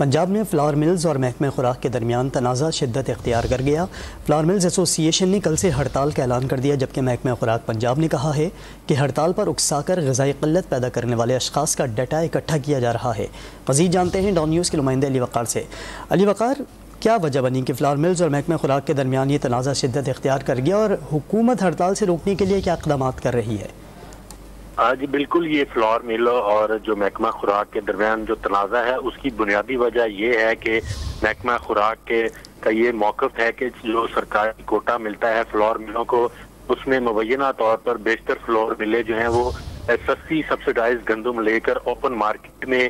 पंजाब में flower mills और महकमे खुराक के दरमियान तनाज़ा शिद्दत इख्तियार कर गया। फ्लावर मिल्स एसोसिएशन ने कल से हड़ताल का ऐलान कर दिया, जबकि महकमे खुराक पंजाब ने कहा है कि हड़ताल पर उकसाकर ग़िज़ाई क़िल्लत पैदा करने वाले अशख़ास का डाटा इकट्ठा किया जा रहा है। मज़ीद जानते हैं डॉन न्यूज़ के नुमाइंदे अली वक़ार से। अली वक़ार, क्या वजह बनी कि फ्लावर मिल्स और महकमे खुराक के दरमियान ये तनाज़ा शिद्दत इख्तियार कर गया और हुकूमत हड़ताल से रोकने के लिए क्या इक़दाम कर रही है? जी बिल्कुल, ये फ्लावर मिल और जो महकमा खुराक के दरमियान जो तनाज़ा है उसकी बुनियादी वजह ये है कि महकमा खुराक का ये मौक़िफ़ है कि जो सरकारी कोटा मिलता है फ्लावर मिलों को, उसमें मुबैना तौर पर बेशतर फ्लावर मिलें जो हैं वो सस्ती सब्सिडाइज गंदम लेकर ओपन मार्केट में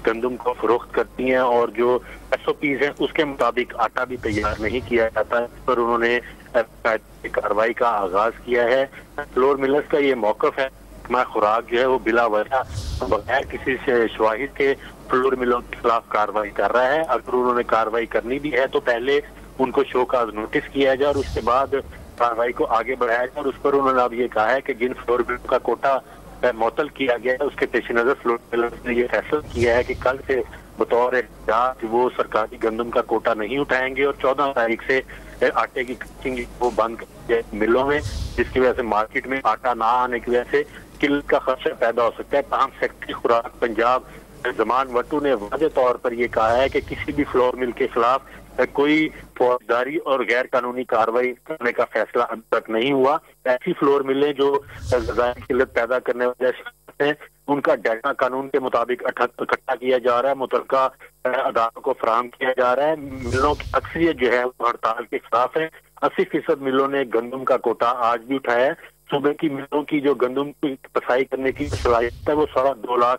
गंदम को फरोख्त करती हैं और जो SOPs हैं उसके मुताबिक आटा भी तैयार नहीं किया जाता है। इस पर उन्होंने कार्रवाई का आगाज किया है। फ्लावर मिलर्स का ये मौक़िफ़ है महकमा खुराक जो है वो बिला वजह बगैर किसी से शवाहिद के फ्लावर मिलों के खिलाफ कार्रवाई कर रहा है। अगर उन्होंने कार्रवाई करनी भी है तो पहले उनको शोकाज नोटिस किया जाए और उसके बाद कार्रवाई को आगे बढ़ाया जाए। और उस पर उन्होंने अब ये कहा है कि जिन फ्लावर मिलों का कोटा मुअत्तल किया गया है उसके पेश नजर फ्लावर मिलर्स ने ये फैसला किया है कि कल से बतौर एहतियात वो सरकारी गंदम का कोटा नहीं उठाएंगे और 14 तारीख से आटे की क्रचिंग वो बंद कर मिलों में, जिसकी वजह से मार्केट में आटा ना आने की वजह से किल्लत का खदशा पैदा हो सकता है। तमाम सेक्रेटरी खुराक पंजाब जमान वट्टू ने वाज़े तौर पर यह कहा है कि किसी भी फ्लावर मिल के खिलाफ कोई फौजदारी और गैर कानूनी कार्रवाई करने का फैसला अब तक नहीं हुआ। ऐसी फ्लावर मिलें जो ग़िज़ाई किल्लत पैदा करने वाले हैं उनका डाटा कानून के मुताबिक इकट्ठा किया जा रहा है, मुतलका अदालतों को फराहम किया जा रहा है। मिलों की अक्सरियत जो है वो हड़ताल के खिलाफ है। 80% मिलों ने गंदम का कोटा आज भी उठाया है। सूबे की मिलों की जो गंदम की पसाई करने की सलाहियत है वो 2.25 लाख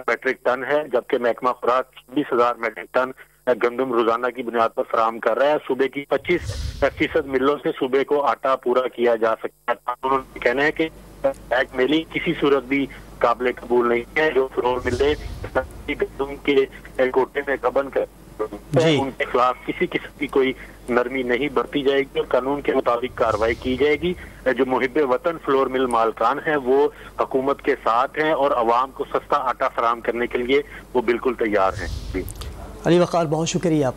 मेट्रिक टन है, जबकि महकमा खुराक 20,000 मेट्रिक टन गंदम रोजाना की बुनियाद पर फराहम कर रहा है। सूबे की 25% मिलों से सूबे को आटा पूरा किया जा सकता है। उन्होंने कहना है कि बैग मेली किसी सूरत भी काबिल कबूल नहीं है। जो फ्लोर मिले गंदम के कोटे में गबन कर उनके खिलाफ किसी किस्म की कोई नरमी नहीं बरती जाएगी और कानून के मुताबिक कार्रवाई की जाएगी। जो मुहिब्बे वतन फ्लोर मिल मालकान है वो हुकूमत के साथ हैं और अवाम को सस्ता आटा फराहम करने के लिए वो बिल्कुल तैयार हैं। अली वक़ार, बहुत शुक्रिया।